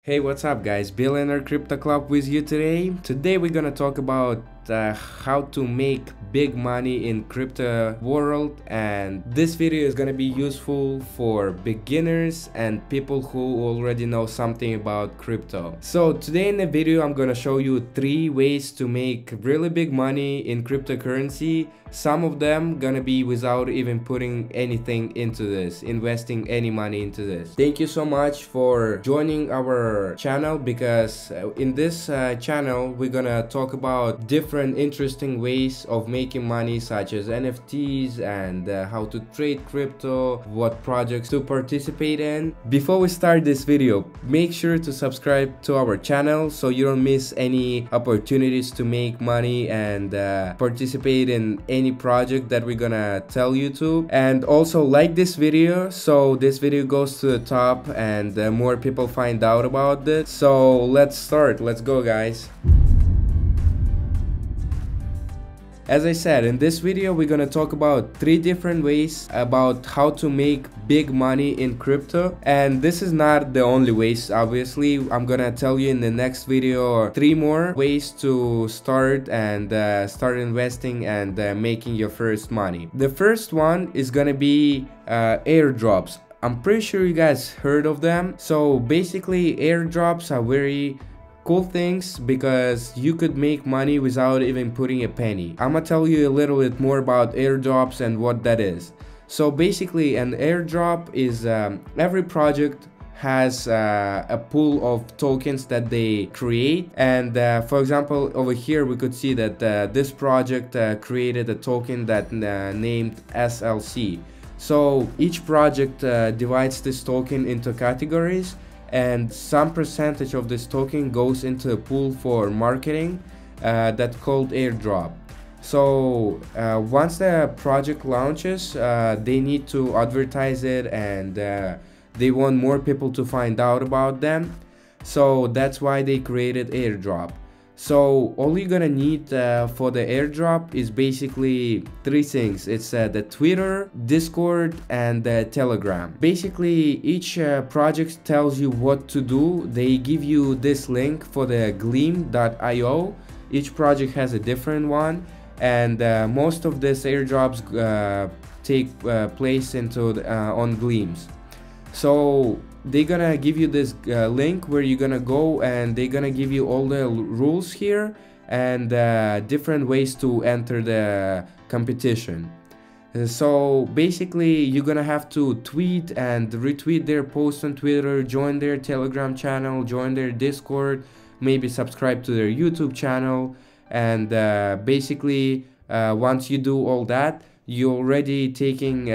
Hey, what's up guys? Billionaire Crypto Club with you today. Today we're gonna talk about how to make big money in crypto world, and this video is gonna be useful for beginners and people who already know something about crypto. So today in the video I'm gonna show you 3 ways to make really big money in cryptocurrency. Some of them gonna be without even putting anything into this, investing any money into this. Thank you so much for joining our channel, because in this channel we're gonna talk about different interesting ways of making money, such as NFTs and how to trade crypto, what projects to participate in. Before we start this video, make sure to subscribe to our channel so you don't miss any opportunities to make money and participate in any project that we're gonna tell you to. And also like this video so this video goes to the top and more people find out about this. So let's start. Let's go guys. As I said, in this video we're gonna talk about 3 different ways about how to make big money in crypto, and this is not the only ways. Obviously, I'm gonna tell you in the next video 3 more ways to start and start investing and making your first money. The first one is gonna be airdrops. I'm pretty sure you guys heard of them. So basically airdrops are very cool things because you could make money without even putting a penny. I'm gonna tell you a little bit more about airdrops and what that is. So basically an airdrop is every project has a pool of tokens that they create, and for example over here we could see that this project created a token that named SLC. So each project divides this token into categories, and some percentage of this token goes into a pool for marketing that's called airdrop. So once the project launches, they need to advertise it, and they want more people to find out about them. So that's why they created airdrop. So all you're gonna need for the airdrop is basically 3 things. It's the Twitter, Discord, and Telegram. Basically each project tells you what to do. They give you this link for the gleam.io. Each project has a different one, and most of these airdrops take place into on Gleams. So they're gonna give you this link where you're gonna go, and they're gonna give you all the rules here and different ways to enter the competition. So basically you're gonna have to tweet and retweet their post on Twitter, join their Telegram channel, join their Discord, maybe subscribe to their YouTube channel, and basically once you do all that, you're already taking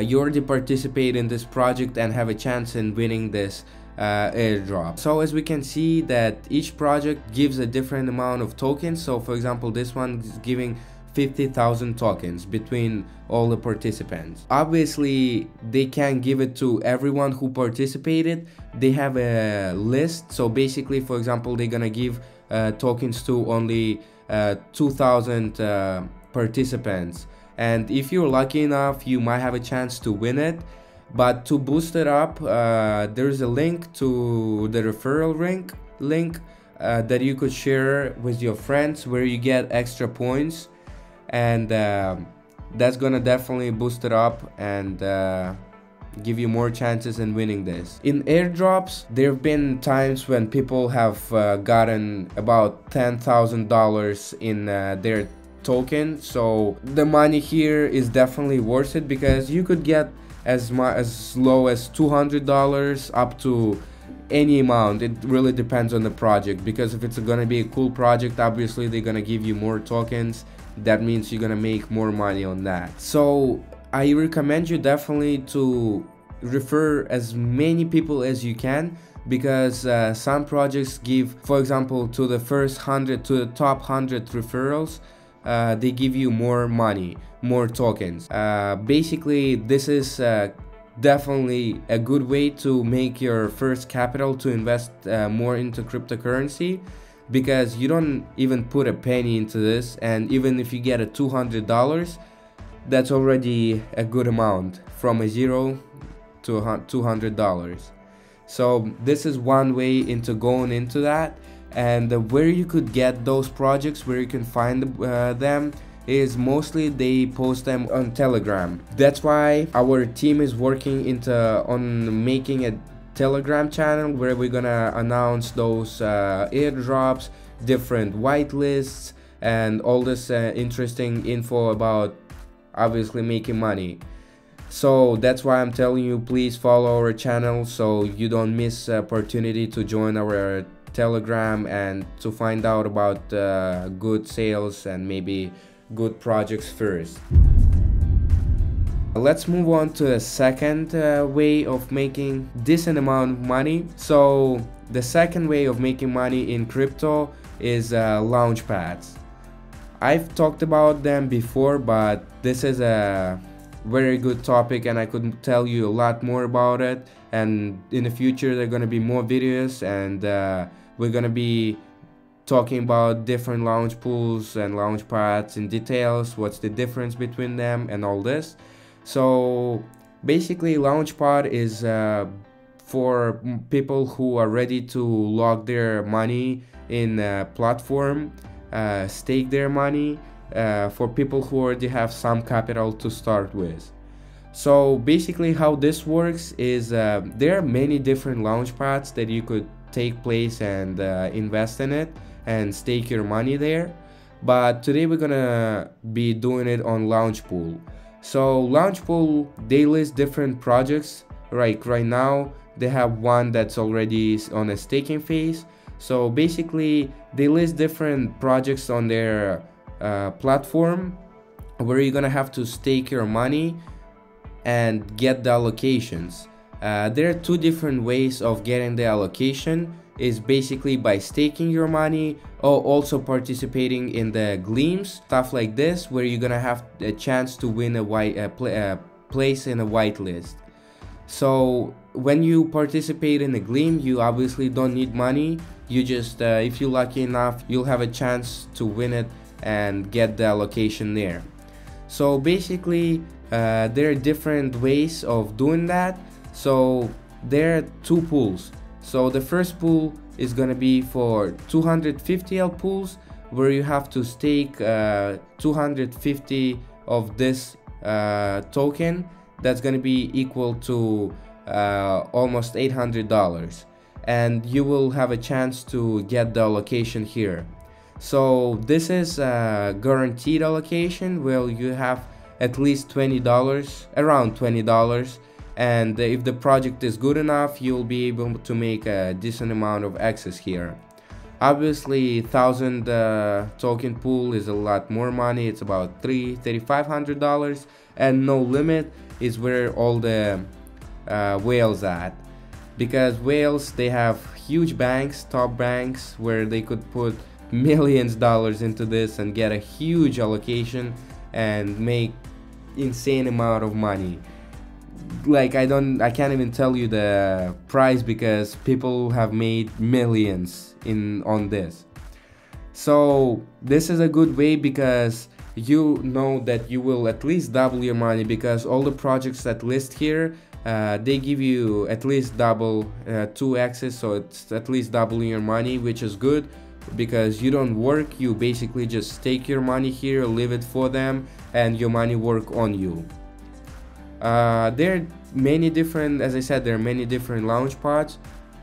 you already participate in this project and have a chance in winning this airdrop. So as we can see that each project gives a different amount of tokens. So for example this one is giving 50,000 tokens between all the participants. Obviously they can't give it to everyone who participated. They have a list. So basically, for example, they're gonna give tokens to only 2,000 participants. And if you're lucky enough, you might have a chance to win it. But to boost it up, there's a link to the referral link that you could share with your friends, where you get extra points, and that's gonna definitely boost it up and give you more chances in winning this. In airdrops, there have been times when people have gotten about $10,000 in their token. So the money here is definitely worth it, because you could get as low as $200 up to any amount. It really depends on the project, because if it's gonna be a cool project, obviously they're gonna give you more tokens. That means you're gonna make more money on that. So I recommend you definitely to refer as many people as you can, because some projects give, for example, to the first 100, to the top 100 referrals, they give you more money, more tokens. Basically this is definitely a good way to make your first capital to invest more into cryptocurrency, because you don't even put a penny into this, and even if you get a $200, that's already a good amount, from a 0 to $200. So this is one way into going into that. And where you could get those projects, where you can find them, is mostly they post them on Telegram. That's why our team is working on making a Telegram channel where we're gonna announce those airdrops, different whitelists, and all this interesting info about obviously making money. So that's why I'm telling you, please follow our channel so you don't miss opportunity to join our Telegram and to find out about good sales and maybe good projects first. Let's move on to a second way of making decent amount of money. So the second way of making money in crypto is launch pads. I've talked about them before, but this is a very good topic and I could tell you a lot more about it, and in the future there are going to be more videos, and we're going to be talking about different launch pools and launch pads in details, what's the difference between them and all this. So basically Launchpad is for people who are ready to lock their money in a platform, stake their money, for people who already have some capital to start with. So basically how this works is there are many different launchpads that you could take place and invest in it and stake your money there, but today we're gonna be doing it on Launchpool. So Launchpool, they list different projects. Right now they have one that's already on a staking phase. So basically they list different projects on their platform where you're gonna have to stake your money and get the allocations. There are two different ways of getting the allocation. Is basically by staking your money or also participating in the gleams, stuff like this, where you're gonna have a chance to win a place in a whitelist. So when you participate in a gleam, you obviously don't need money. You just if you're lucky enough, you'll have a chance to win it and get the allocation there. So basically there are different ways of doing that. So there are two pools. So the first pool is gonna be for 250 L pools, where you have to stake 250 of this token. That's gonna be equal to almost $800, and you will have a chance to get the allocation here. So this is a guaranteed allocation where you have at least $20, around $20. And if the project is good enough, you'll be able to make a decent amount of access here. Obviously 1,000 token pool is a lot more money. It's about $3,500, and no limit is where all the whales at, because whales, they have huge banks, top banks, where they could put millions of dollars into this and get a huge allocation and make insane amount of money. Like I can't even tell you the price, because people have made millions on this. So this is a good way, because you know that you will at least double your money, because all the projects that list here, they give you at least double 2x's, so it's at least doubling your money, which is good, because you don't work, you basically just stake your money here, leave it for them, and your money work on you. There are many different, as I said, there are many different launch pads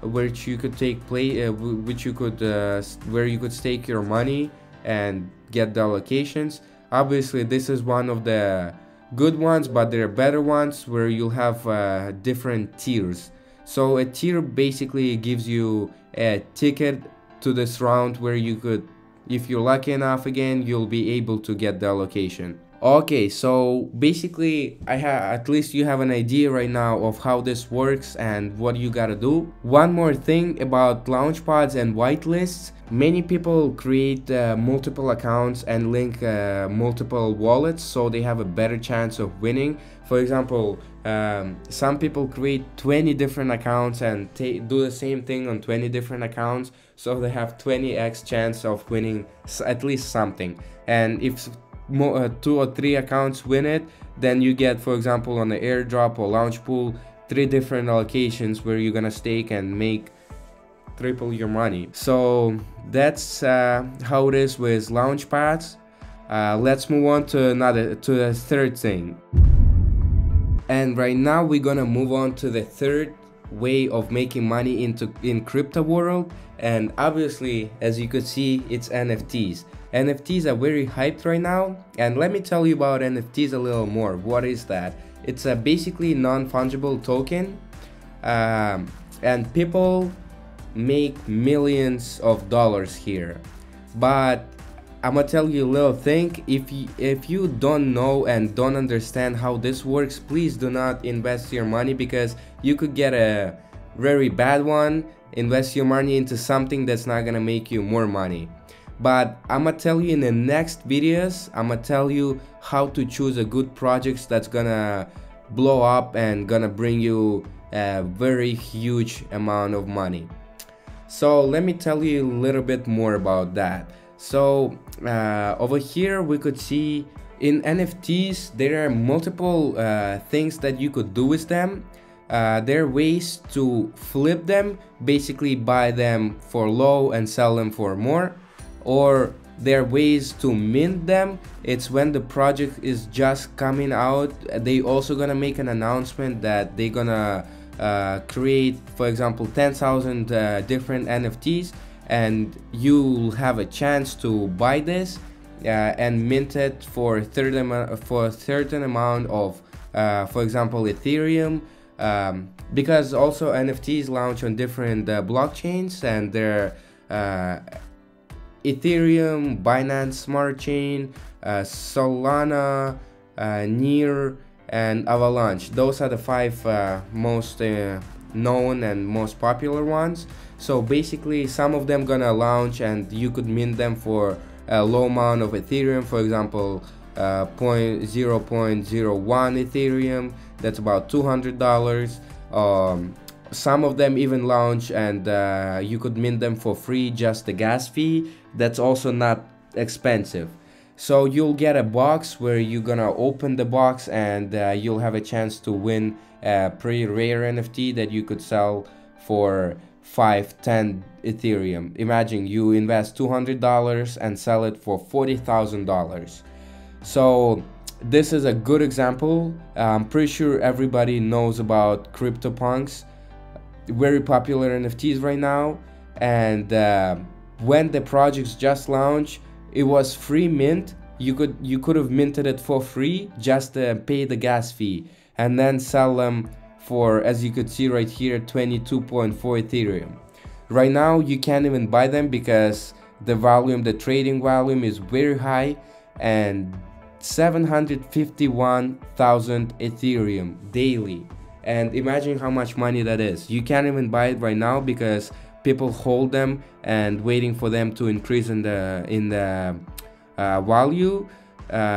which you could where you could stake your money and get the allocations. Obviously this is one of the good ones, but there are better ones where you'll have different tiers. So a tier basically gives you a ticket to this round where you could, if you're lucky enough again, you'll be able to get the allocation. Okay, so basically at least you have an idea right now of how this works and what you gotta do. One more thing about launchpads and whitelists. Many people create multiple accounts and link multiple wallets, so they have a better chance of winning. For example, some people create 20 different accounts and do the same thing on 20 different accounts, so they have 20x chance of winning at least something. And if 2 or 3 accounts win it, then you get, for example, on the airdrop or launch pool, 3 different allocations where you're gonna stake and make triple your money. So that's how it is with launch pads. Let's move on to the third thing. And right now we're gonna move on to the third way of making money in crypto world, and obviously, as you could see, it's NFTs. NFTs are very hyped right now, and let me tell you about NFTs a little more. What is that? It's a basically non-fungible token, and people make millions of dollars here. But I'm gonna tell you a little thing. If you don't know and don't understand how this works, please do not invest your money, because you could get a very bad one. Invest your money into something that's not gonna make you more money. But I'm gonna tell you in the next videos, I'm gonna tell you how to choose a good projects that's gonna blow up and gonna bring you a very huge amount of money. So let me tell you a little bit more about that. So over here we could see in NFTs there are multiple things that you could do with them. There are ways to flip them, basically buy them for low and sell them for more, or there are ways to mint them. It's when the project is just coming out. They also gonna make an announcement that they're gonna create, for example, 10,000 different NFTs, and you'll have a chance to buy this and mint it for a certain amount of, for example, Ethereum, because also NFTs launch on different blockchains, and they're Ethereum, Binance Smart Chain, Solana, Near, and Avalanche. Those are the 5 most known and most popular ones. So basically some of them gonna launch and you could mint them for a low amount of Ethereum, for example 0.01 Ethereum, that's about $200. Some of them even launch and you could mint them for free, just the gas fee. That's also not expensive. So you'll get a box where you're gonna open the box, and you'll have a chance to win a pretty rare NFT that you could sell for 5-10 Ethereum. Imagine you invest $200 and sell it for $40,000. So this is a good example. I'm pretty sure everybody knows about CryptoPunks, very popular NFTs right now. And when the projects just launched, it was free mint. You could have minted it for free, just pay the gas fee, and then sell them for, as you could see right here, 22.4 Ethereum. Right now you can't even buy them because the trading volume is very high, and 751,000 Ethereum daily. And imagine how much money that is. You can't even buy it right now because people hold them and waiting for them to increase in the value.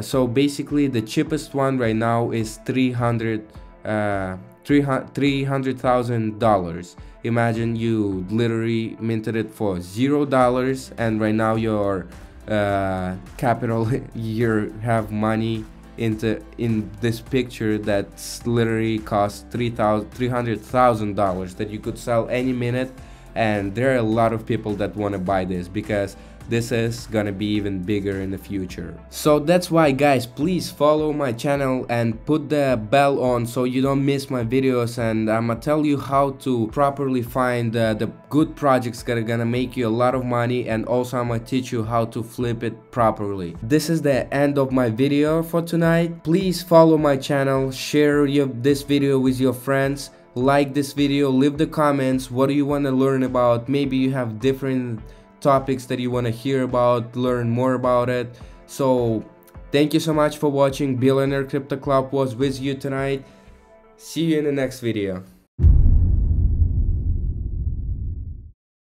So basically the cheapest one right now is $300,000. Imagine you literally minted it for $0, and right now your capital, you have money in this picture that's literally costs $300,000 that you could sell any minute. And there are a lot of people that want to buy this because this is gonna be even bigger in the future. So that's why, guys, please follow my channel and put the bell on so you don't miss my videos, and I'm gonna tell you how to properly find the good projects that are gonna make you a lot of money, and also I'm gonna teach you how to flip it properly. This is the end of my video for tonight. Please follow my channel, share this video with your friends, like this video, leave the comments. What do you want to learn about? Maybe you have different topics that you want to hear about, learn more about it. So thank you so much for watching. Billionaire Crypto Club was with you tonight. See you in the next video.